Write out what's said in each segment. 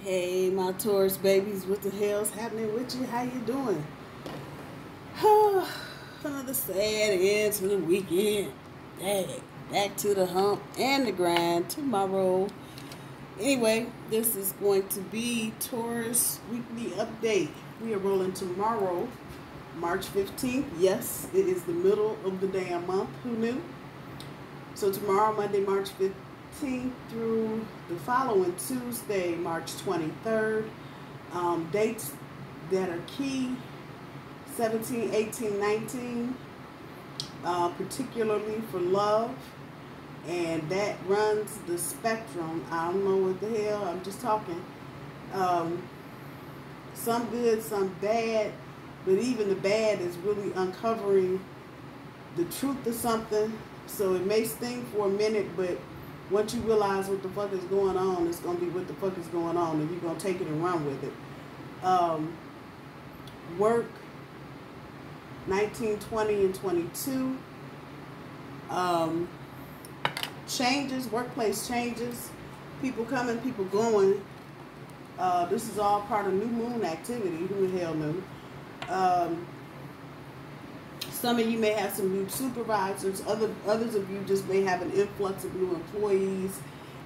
Hey, my Taurus babies, what the hell's happening with you? How you doing? Another sad end to the weekend. Back to the hump and the grind tomorrow. Anyway, this is going to be Taurus weekly update. We are rolling tomorrow, March 15th. Yes, it is the middle of the damn month. Who knew? So tomorrow, Monday, March 15th through the following Tuesday, March 23rd. Dates that are key: 17, 18, 19, particularly for love, and that runs the spectrum. I don't know what the hell, I'm just talking. Some good, some bad, but even the bad is really uncovering the truth of something. So it may sting for a minute, but once you realize what the fuck is going on, it's going to be what the fuck is going on, and you're going to take it and run with it. Work, 19, 20, and 22. Changes, workplace changes. People coming, people going. This is all part of new moon activity. Who the hell knew? Some of you may have some new supervisors. Others of you just may have an influx of new employees.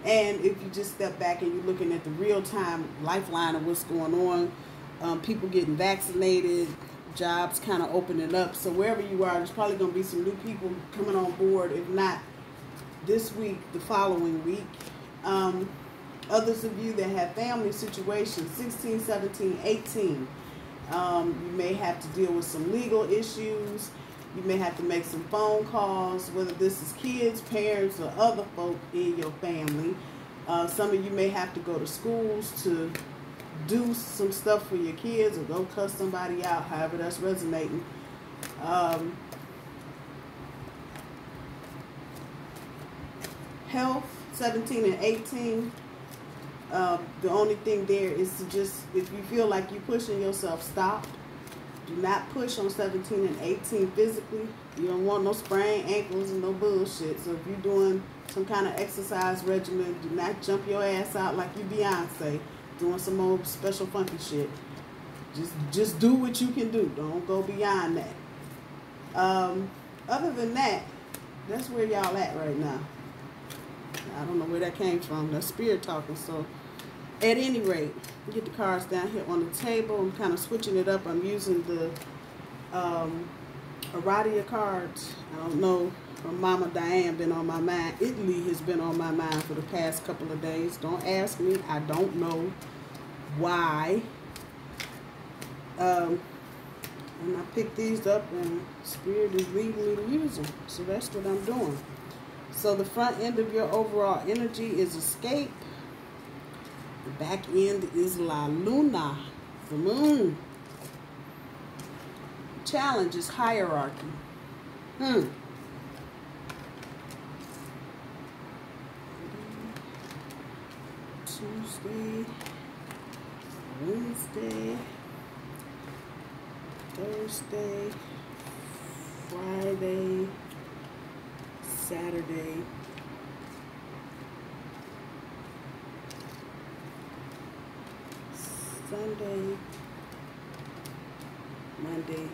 And if you just step back and you're looking at the real-time lifeline of what's going on, people getting vaccinated, jobs kind of opening up. So wherever you are, there's probably going to be some new people coming on board. If not this week, the following week. Others of you that have family situations, 16, 17, 18. You may have to deal with some legal issues. You may have to make some phone calls, whether this is kids, parents, or other folk in your family. Some of you may have to go to schools to do some stuff for your kids or go cuss somebody out, however that's resonating. Health, 17 and 18. The only thing there is to just, if you feel like you're pushing yourself, stop. Do not push on 17 and 18 physically. You don't want no sprained ankles and no bullshit. So if you're doing some kind of exercise regimen, do not jump your ass out like you Beyonce doing some old special funky shit. Just do what you can do. Don't go beyond that. Other than that, that's where y'all at right now. I don't know where that came from. That's spirit talking. So at any rate, get the cards down here on the table. I'm kind of switching it up. I'm using the Aradia cards. I don't know, from Mama Diane been on my mind. Italy has been on my mind for the past couple of days. Don't ask me. I don't know why. And I picked these up and Spirit is leading me to use them. So that's what I'm doing. So the front end of your overall energy is escape. The back end is La Luna, the moon. Challenge is hierarchy. Tuesday, Wednesday, Thursday, Friday, Saturday, Sunday, Monday,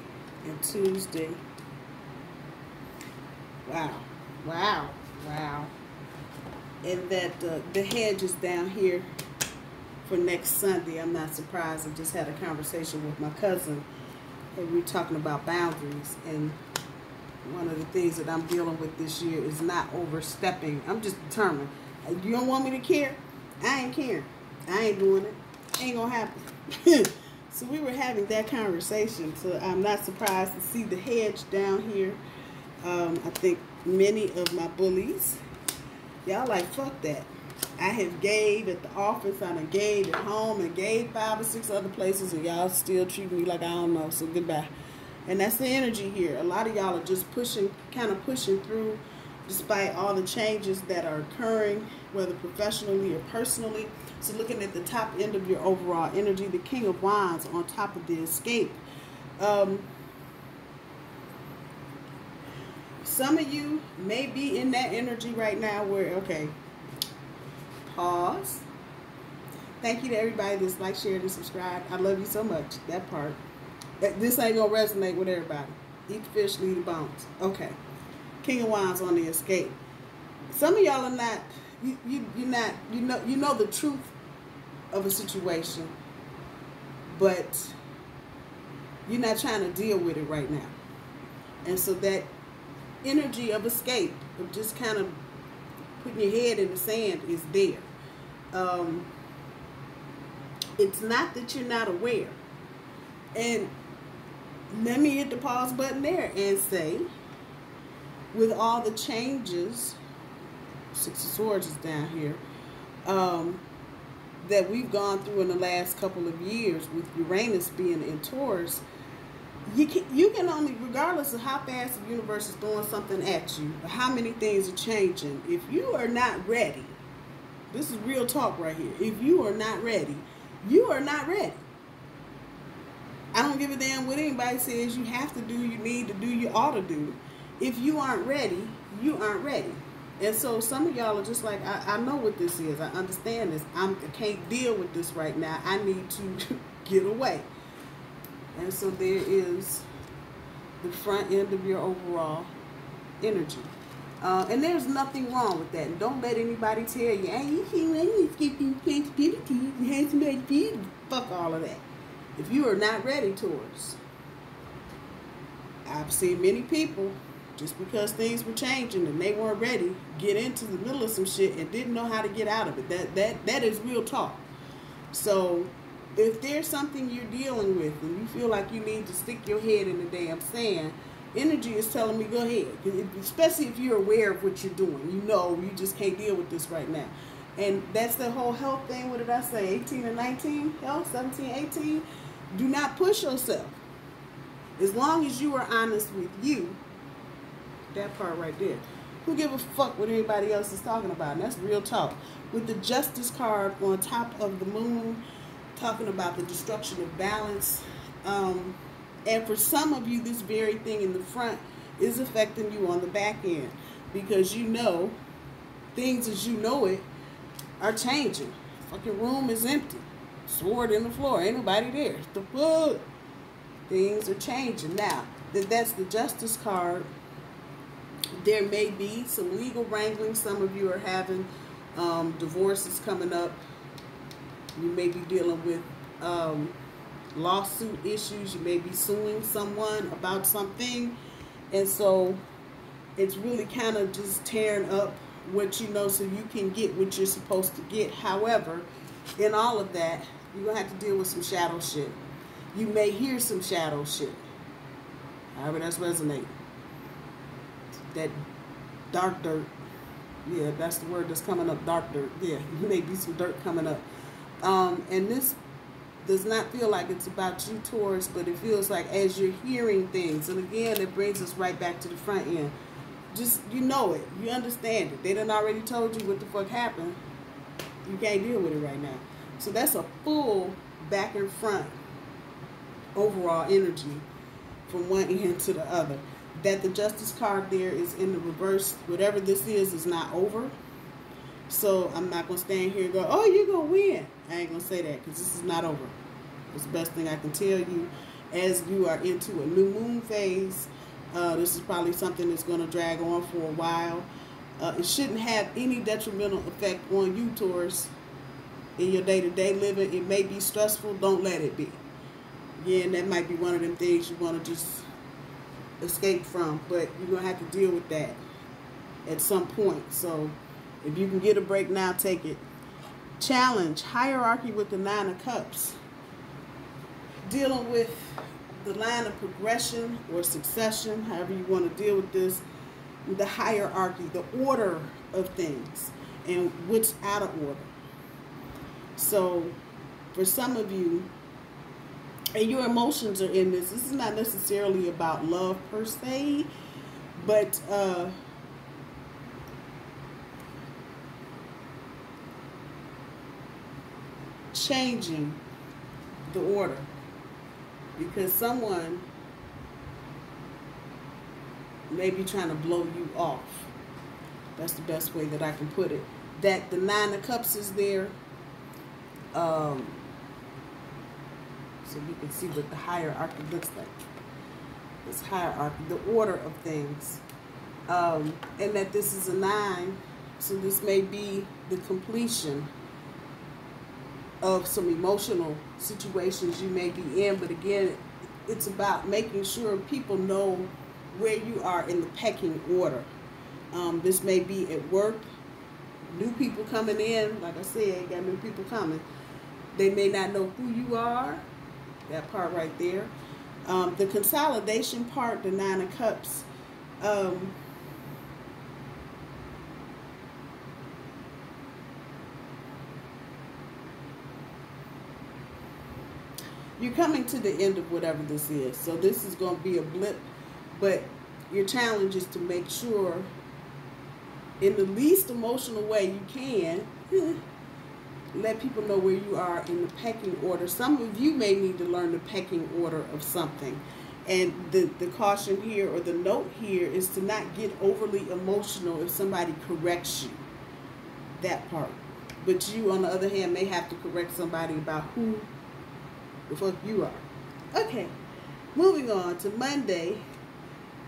and Tuesday. Wow. And that the hedge is down here for next Sunday. I'm not surprised. I just had a conversation with my cousin, and we were talking about boundaries. And one of the things that I'm dealing with this year is not overstepping. I'm just determined. You don't want me to care? I ain't caring. I ain't doing it. Ain't gonna happen. So we were having that conversation. So I'm not surprised to see the hedge down here. I think many of my bullies, y'all like, fuck that. I have gave at the office, I done gave at home, and gave 5 or 6 other places, and y'all still treat me like I don't know. So goodbye. And that's the energy here. A lot of y'all are just kind of pushing through despite all the changes that are occurring, whether professionally or personally. So looking at the top end of your overall energy, the King of Wands on top of the escape. Some of you may be in that energy right now where, okay, pause, Thank you to everybody that's like, shared, and subscribed. I love you so much. That part. This ain't gonna resonate with everybody. Eat the fish, leave the bones. Okay. King of Wands on the escape. Some of y'all are not. You're not. You know the truth of a situation, but you're not trying to deal with it right now. And so that energy of escape, of just kind of putting your head in the sand, is there. It's not that you're not aware. And let me hit the pause button there and say, with all the changes, Six of Swords is down here, that we've gone through in the last couple of years, with Uranus being in Taurus, you can only, regardless of how fast the universe is throwing something at you, or how many things are changing, if you are not ready, this is real talk right here, if you are not ready, you are not ready. I don't give a damn what anybody says you have to do, you need to do, you ought to do. If you aren't ready, you aren't ready. And so some of y'all are just like, I know what this is. I understand this. I can't deal with this right now. I need to get away. And so there is the front end of your overall energy. And there's nothing wrong with that. And don't let anybody tell you, hey, you skipping flexibility, you have somebody feel. Fuck all of that. If you are not ready, Taurus, I've seen many people, just because things were changing and they weren't ready, get into the middle of some shit and didn't know how to get out of it. That is real talk. So if there's something you're dealing with and you feel like you need to stick your head in the damn sand, energy is telling me go ahead. Especially if you're aware of what you're doing. You know you just can't deal with this right now. And that's the whole health thing. What did I say? 18 and 19? Health? 17, 18? Do not push yourself. As long as you are honest with you, that part right there. Who give a fuck what anybody else is talking about? And that's real talk. With the Justice card on top of the moon, talking about the destruction of balance. And for some of you, this very thing in the front is affecting you on the back end. Because you know, things as you know it are changing. Fucking room is empty. Sword in the floor. Ain't nobody there. The fuck? Things are changing. Now, that's the Justice card. There may be some legal wrangling. Some of you are having divorces coming up. You may be dealing with lawsuit issues. You may be suing someone about something. And so it's really kind of just tearing up what you know so you can get what you're supposed to get. However, in all of that, you're going to have to deal with some shadow shit. You may hear some shadow shit. However, that's resonating. That dark dirt. Yeah, that's the word that's coming up, dark dirt. Yeah, may be some dirt coming up. And this does not feel like it's about you, Taurus, but it feels like as you're hearing things, and again, it brings us right back to the front end. Just, you know it. You understand it. They done already told you what the fuck happened. You can't deal with it right now. So that's a full back and front overall energy from one end to the other. That the Justice card there is in the reverse. Whatever this is not over. So I'm not going to stand here and go, oh, you're going to win. I ain't going to say that because this is not over. It's the best thing I can tell you. As you are into a new moon phase, this is probably something that's going to drag on for a while. It shouldn't have any detrimental effect on you, Taurus, in your day-to-day living. It may be stressful. Don't let it be. Again, that might be one of them things you want to just escape from, but you're going to have to deal with that at some point. So if you can get a break now, take it. Challenge, hierarchy with the Nine of Cups. Dealing with the line of progression or succession, however you want to deal with this. The hierarchy, the order of things, and what's out of order. So for some of you, and your emotions are in this. This is not necessarily about love per se, but changing the order. Because someone may be trying to blow you off. That's the best way that I can put it. That the Nine of Cups is there. So you can see what the hierarchy looks like. This hierarchy, the order of things. And that this is a 9. So this may be the completion of some emotional situations you may be in. But again, it's about making sure people know where you are in the pecking order. This may be at work. New people coming in. Like I said, got new people coming. They may not know who you are. That part right there. The consolidation part, the 9 of Cups. You're coming to the end of whatever this is. So this is going to be a blip. But your challenge is to make sure, in the least emotional way you can, let people know where you are in the pecking order. Some of you may need to learn the pecking order of something. And the caution here, or the note here, is to not get overly emotional if somebody corrects you. That part. But you, on the other hand, may have to correct somebody about who the fuck you are. Okay. Moving on to Monday.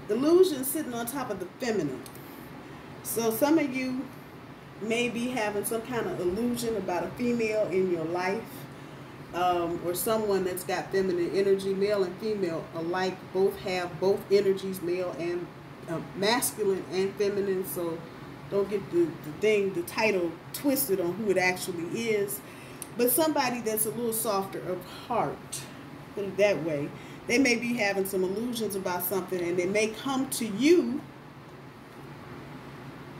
Illusion sitting on top of the feminine. So some of you may be having some kind of illusion about a female in your life, or someone that's got feminine energy. Male and female alike both have both energies, male and masculine and feminine. So don't get the title twisted on who it actually is. But somebody that's a little softer of heart, put it that way, they may be having some illusions about something, and they may come to you.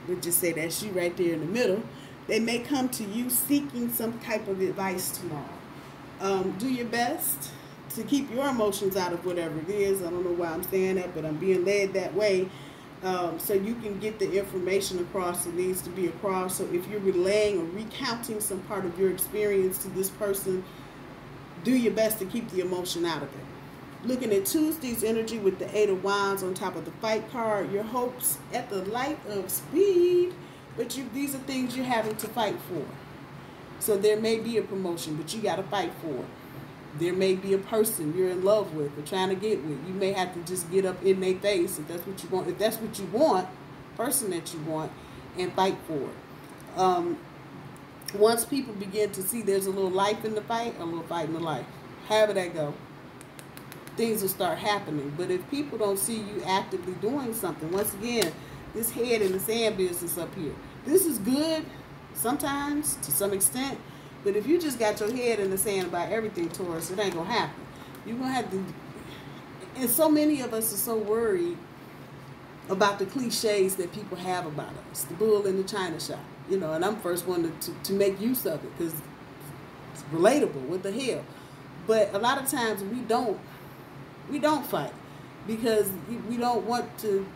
We'll just say that's you right there in the middle. They may come to you seeking some type of advice tomorrow. Do your best to keep your emotions out of whatever it is. I don't know why I'm saying that, but I'm being led that way. So you can get the information across that needs to be across. So if you're relaying or recounting some part of your experience to this person, do your best to keep the emotion out of it. Looking at Tuesday's energy with the 8 of Wands on top of the fight card, your hopes at the light of speed, but these are things you're having to fight for. So there may be a promotion, but you got to fight for it. There may be a person you're in love with or trying to get with. You may have to just get up in their face if that's what you want. If that's what you want, person that you want, and fight for it. Once people begin to see there's a little life in the fight, a little fight in the life, however that go, things will start happening. But if people don't see you actively doing something, once again, this head in the sand business up here, this is good sometimes to some extent, but if you just got your head in the sand about everything, Taurus, it ain't gonna happen. You're gonna have to, and so many of us are so worried about the cliches that people have about us, the bull in the china shop, you know, and I'm first one to make use of it because it's relatable. What the hell? But a lot of times we don't fight because we don't want to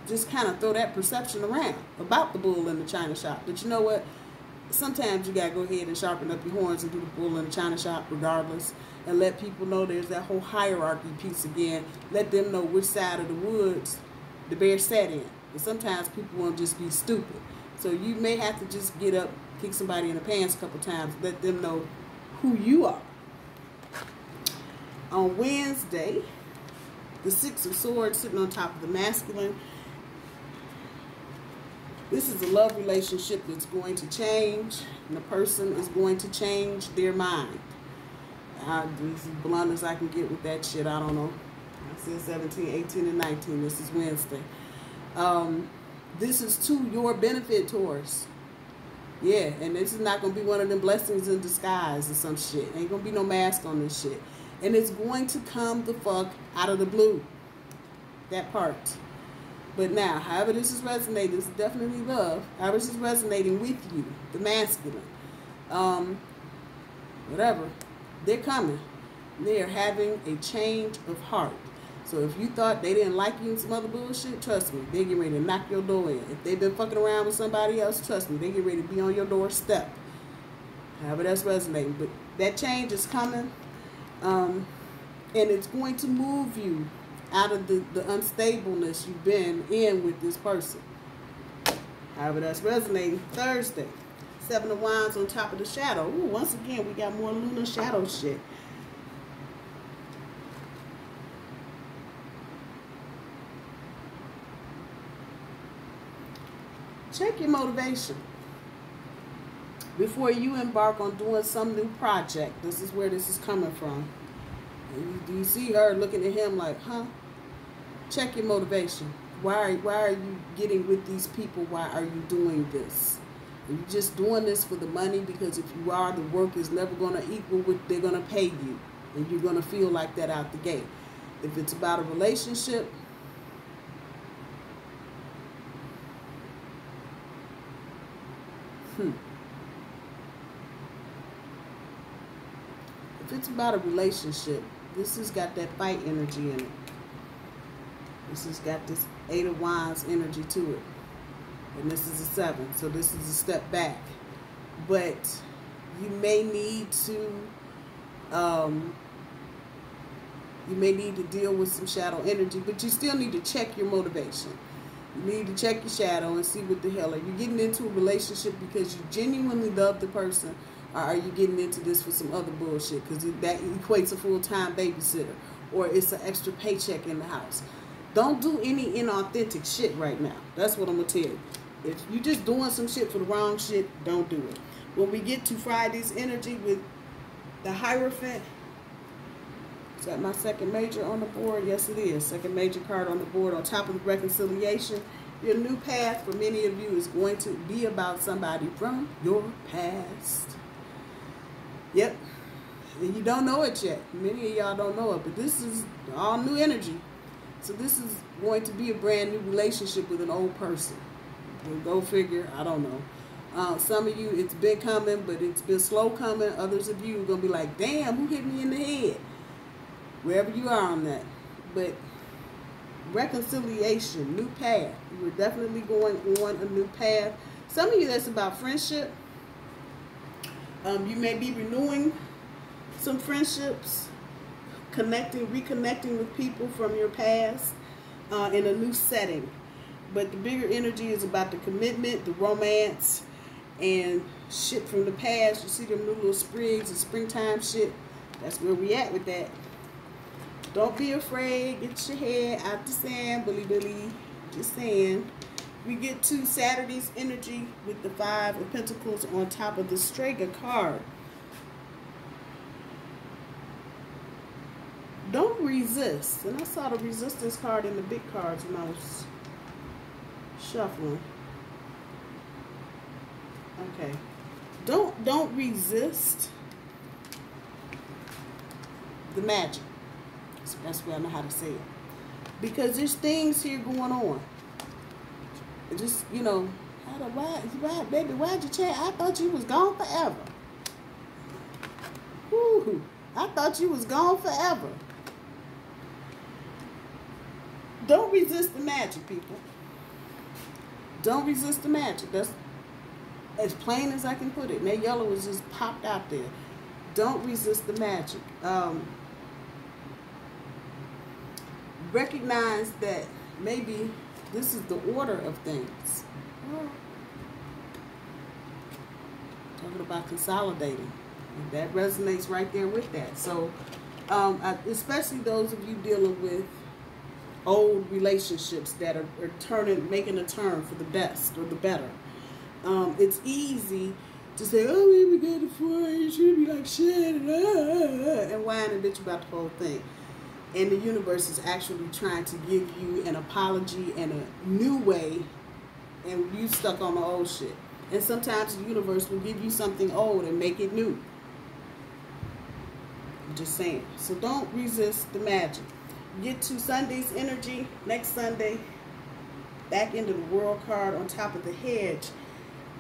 just kind of throw that perception around about the bull in the china shop. But you know what? Sometimes you got to go ahead and sharpen up your horns and do the bull in the china shop regardless, and let people know there's that whole hierarchy piece again. Let them know which side of the woods the bear sat in. And sometimes people won't just be stupid. So you may have to just get up, kick somebody in the pants a couple times, let them know who you are. On Wednesday, the 6 of Swords sitting on top of the masculine. This is a love relationship that's going to change, and the person is going to change their mind. This is as blunt as I can get with that shit. I don't know. I said 17, 18, and 19. This is Wednesday. This is to your benefit, Taurus. Yeah, and this is not going to be one of them blessings in disguise or some shit. Ain't going to be no mask on this shit. And it's going to come the fuck out of the blue. That part. But now, however this is resonating, this is definitely love. However this is resonating with you, the masculine, whatever, they're coming. They're having a change of heart. So if you thought they didn't like you and some other bullshit, trust me, they're getting ready to knock your door in. If they've been fucking around with somebody else, trust me, they get ready to be on your doorstep. However that's resonating. But that change is coming, and it's going to move you out of the unstableness you've been in with this person. However that's resonating. Thursday, Seven of Wands on top of the shadow. Ooh, once again, we got more lunar shadow shit. Check your motivation before you embark on doing some new project. This is where this is coming from. Do you see her looking at him like, huh? Check your motivation. Why are you getting with these people? Why are you doing this? Are you just doing this for the money? Because if you are, the work is never going to equal what they're going to pay you. And you're going to feel like that out the gate. If it's about a relationship, if it's about a relationship, this has got that fight energy in it. This has got this Eight of Wands energy to it. And this is a 7. So this is a step back. But you may need to deal with some shadow energy, but you still need to check your motivation. You need to check your shadow and see what the hell. Are you getting into a relationship because you genuinely love the person, or are you getting into this for some other bullshit? Because that equates a full-time babysitter, or it's an extra paycheck in the house. Don't do any inauthentic shit right now. That's what I'm going to tell you. If you're just doing some shit for the wrong shit, don't do it. When we get to Friday's energy with the Hierophant, is that my second major on the board? Yes, it is. Second major card on the board on top of the reconciliation. Your new path for many of you is going to be about somebody from your past. Yep. And you don't know it yet. Many of y'all don't know it, but this is all new energy. So this is going to be a brand new relationship with an old person. Go figure. I don't know. Some of you, it's been coming, but it's been slow coming. Others of you are going to be like, damn, who hit me in the head? Wherever you are on that. But reconciliation, new path. You're definitely going on a new path. Some of you, that's about friendship. You may be renewing some friendships, reconnecting with people from your past in a new setting. But the bigger energy is about the commitment, the romance, and shit from the past. You see them new little sprigs and springtime shit. That's where we at with that. Don't be afraid. Get your head out the sand, Billy. Just saying. We get to Saturday's energy with the Five of Pentacles on top of the Strega card. Don't resist. And I saw the resistance card in the big cards when I was shuffling. Okay. Don't resist the magic. So that's where I know how to say it. Because there's things here going on. It just, you know, baby, why'd you change? I thought you was gone forever. Woo, I thought you was gone forever. Don't resist the magic, people. Don't resist the magic. That's as plain as I can put it. And that yellow was just popped out there. Don't resist the magic. Recognize that maybe this is the order of things. Talking about consolidating. And that resonates right there with that. So, especially those of you dealing with old relationships that are making a turn for the best or the better. It's easy to say, oh, we got it for you should be like shit, and whine and bitch about the whole thing. And the universe is actually trying to give you an apology and a new way, and you stuck on the old shit. And sometimes the universe will give you something old and make it new. I'm just saying. So don't resist the magic. Get to Sunday's energy next Sunday. Back into the World card on top of the hedge.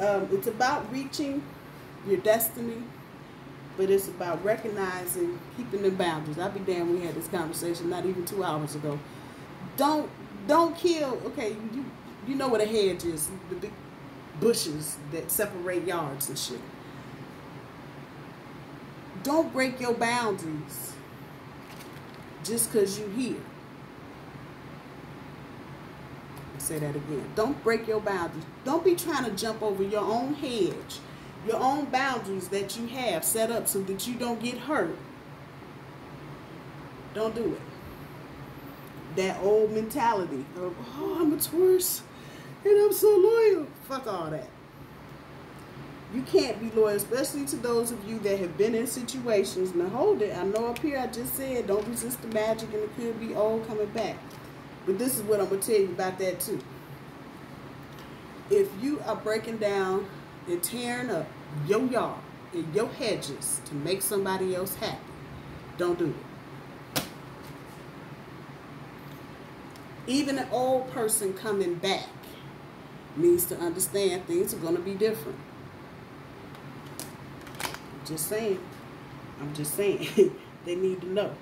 It's about reaching your destiny, but it's about recognizing, keeping the boundaries. I'll be damned we had this conversation not even 2 hours ago. Don't kill. Okay, you know what a hedge is, the big bushes that separate yards and shit. Don't break your boundaries just because you're here. I'll say that again. Don't break your boundaries. Don't be trying to jump over your own hedge Your own boundaries that you have set up so that you don't get hurt. Don't do it. That old mentality of, oh, I'm a Taurus and I'm so loyal. Fuck all that. You can't be loyal, especially to those of you that have been in situations. Now hold it. I know up here I just said don't resist the magic and it could be old coming back. But this is what I'm going to tell you about that too. If you are breaking down and tearing up your yard and your hedges to make somebody else happy, don't do it. Even an old person coming back needs to understand things are going to be different. Just saying. I'm just saying. They need to know.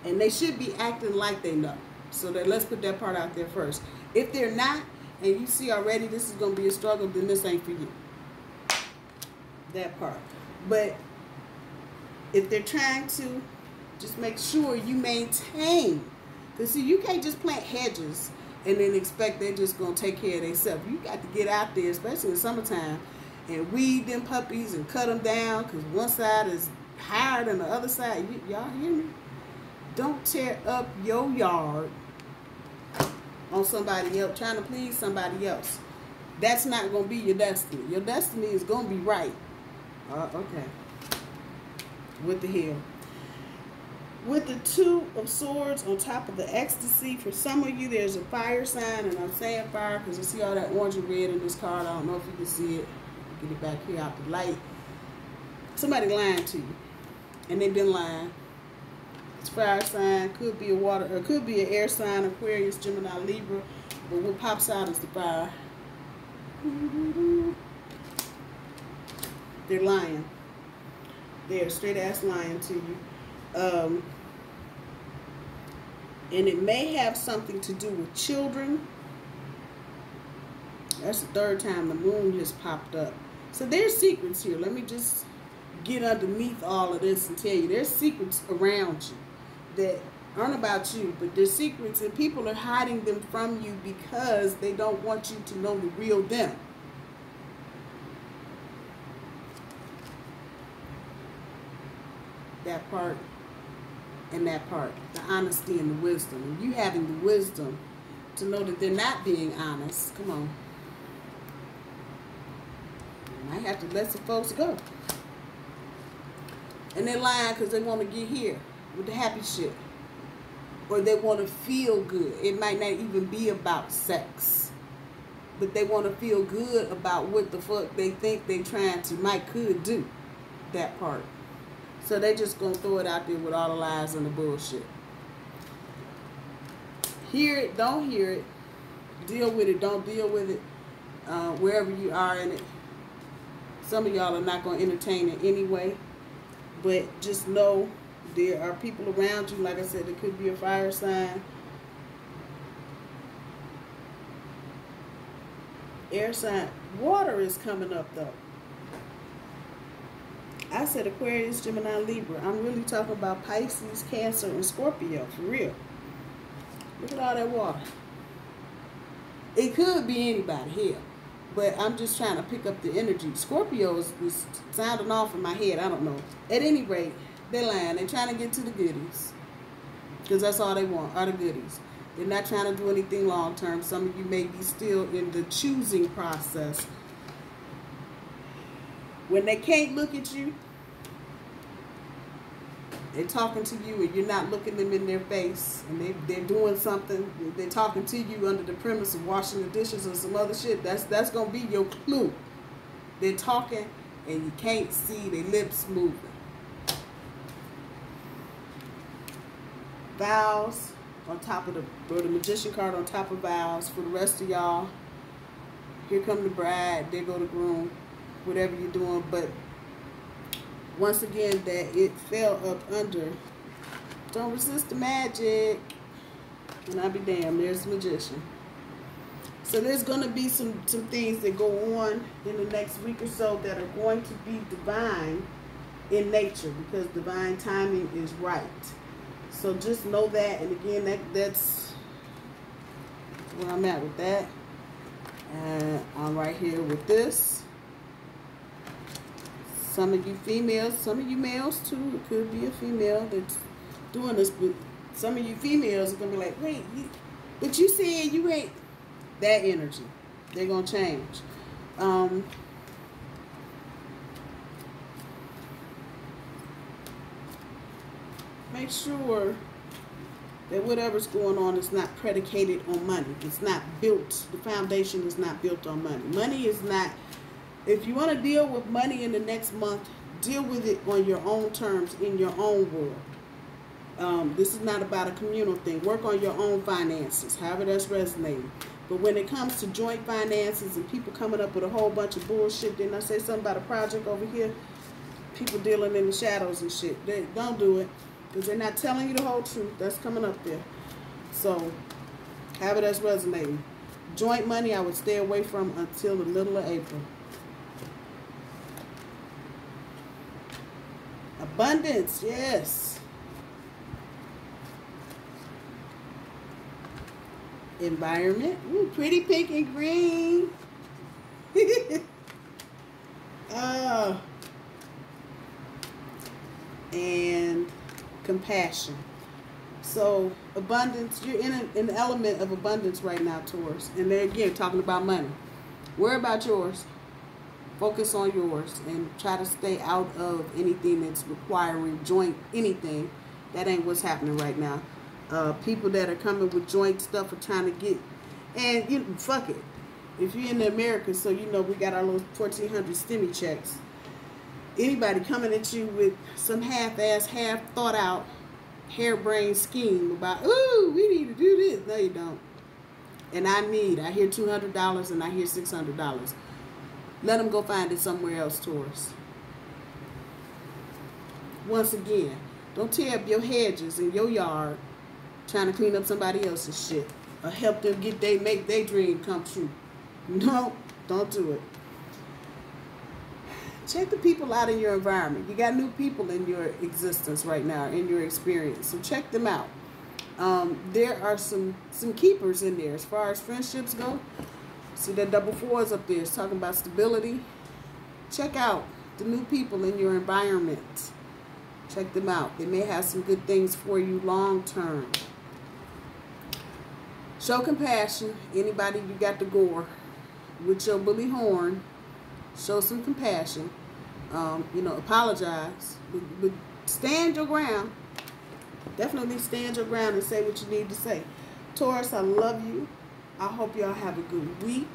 And they should be acting like they know. So that, let's put that part out there first. If they're not, and you see already this is going to be a struggle, then this ain't for you. That part. But if they're trying to, just make sure you maintain. Because see, you can't just plant hedges and then expect they're just going to take care of themselves. You got to get out there, especially in the summertime, and weed them puppies and cut them down because one side is higher than the other side. Y'all hear me? Don't tear up your yard on somebody else, trying to please somebody else. That's not going to be your destiny. Your destiny is going to be right. Okay. What the hell? With the Two of Swords on top of the ecstasy, for some of you, there's a fire sign, and I'm saying fire because you see all that orange and red in this card. I don't know if you can see it. Get it back here out the light. Somebody lying to you, and they've been lying. It's fire sign, could be a water, or could be an air sign, Aquarius, Gemini, Libra, but what pops out is the fire. They're lying. They're straight ass lying to you. And it may have something to do with children. That's the third time the moon just popped up. So there's secrets here. Let me just get underneath all of this and tell you there's secrets around you that aren't about you, but there's secrets, and people are hiding them from you because they don't want you to know the real them. That part and that part, the honesty and the wisdom, and you having the wisdom to know that they're not being honest. Come on. I have to let some folks go. And they're lying because they want to get here with the happy shit. Or they want to feel good. It might not even be about sex. But they want to feel good about what the fuck they think they trying to, could do. That part. So they just going to throw it out there with all the lies and the bullshit. Hear it, don't hear it. Deal with it, don't deal with it. Wherever you are in it. Some of y'all are not going to entertain it anyway. But just know there are people around you. Like I said, it could be a fire sign. Air sign. Water is coming up though. I said Aquarius, Gemini, Libra. I'm really talking about Pisces, Cancer, and Scorpio. For real. Look at all that water. It could be anybody here. But I'm just trying to pick up the energy. Scorpio is sounding off in my head. I don't know. At any rate, they're lying. They're trying to get to the goodies. Because that's all they want, are the goodies. They're not trying to do anything long term. Some of you may be still in the choosing process. When they can't look at you, they're talking to you and you're not looking them in their face, and they're doing something, they're talking to you under the premise of washing the dishes or some other shit. That's going to be your clue. They're talking and you can't see their lips moving. Vows on top of the Magician card on top of vows. For the rest of y'all, here come the bride, there go the groom, whatever you're doing. But once again, that it fell up under. Don't resist the magic. And I'll be damned, there's the Magician. So there's going to be some things that go on in the next week or so that are going to be divine in nature, because divine timing is right. So just know that. And again, that's where I'm at with that. And I'm right here with this. Some of you females, some of you males too. It could be a female that's doing this, but some of you females are gonna be like, wait, but you said you ain't. That energy, they're gonna change. Make sure that whatever's going on is not predicated on money. It's not built, the foundation is not built on money. Money is not, if you want to deal with money in the next month, deal with it on your own terms, in your own world. This is not about a communal thing. Work on your own finances, however that's resonating. But when it comes to joint finances and people coming up with a whole bunch of bullshit, then I say something about a project over here, people dealing in the shadows and shit. They don't do it. Because they're not telling you the whole truth. That's coming up there. So, however that's resonating. Joint money I would stay away from until the middle of April. Abundance, yes. Environment. Ooh, pretty pink and green. And compassion. So abundance, you're in an element of abundance right now, Taurus. And they're again talking about money. Worry about yours. Focus on yours and try to stay out of anything that's requiring joint anything. That ain't what's happening right now. People that are coming with joint stuff are trying to get, and you know, fuck it. If you're in the Americas, so you know we got our little 1,400 STEMI checks. Anybody coming at you with some half-ass, half-thought-out, harebrained scheme about, ooh, we need to do this. No, you don't. And I hear $200 and I hear $600. Let them go find it somewhere else, Taurus. Once again, don't tear up your hedges in your yard trying to clean up somebody else's shit or help them make their dream come true. No, don't do it. Check the people out in your environment. You got new people in your existence right now, in your experience. So check them out. There are some keepers in there as far as friendships go. See that double fours up there. It's talking about stability. Check out the new people in your environment. Check them out. They may have some good things for you long term. Show compassion. Anybody you got to gore with your bully horn, show some compassion. You know, apologize. But stand your ground. Definitely stand your ground and say what you need to say. Taurus, I love you. I hope y'all have a good week,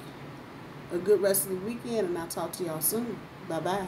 a good rest of the weekend, and I'll talk to y'all soon. Bye-bye.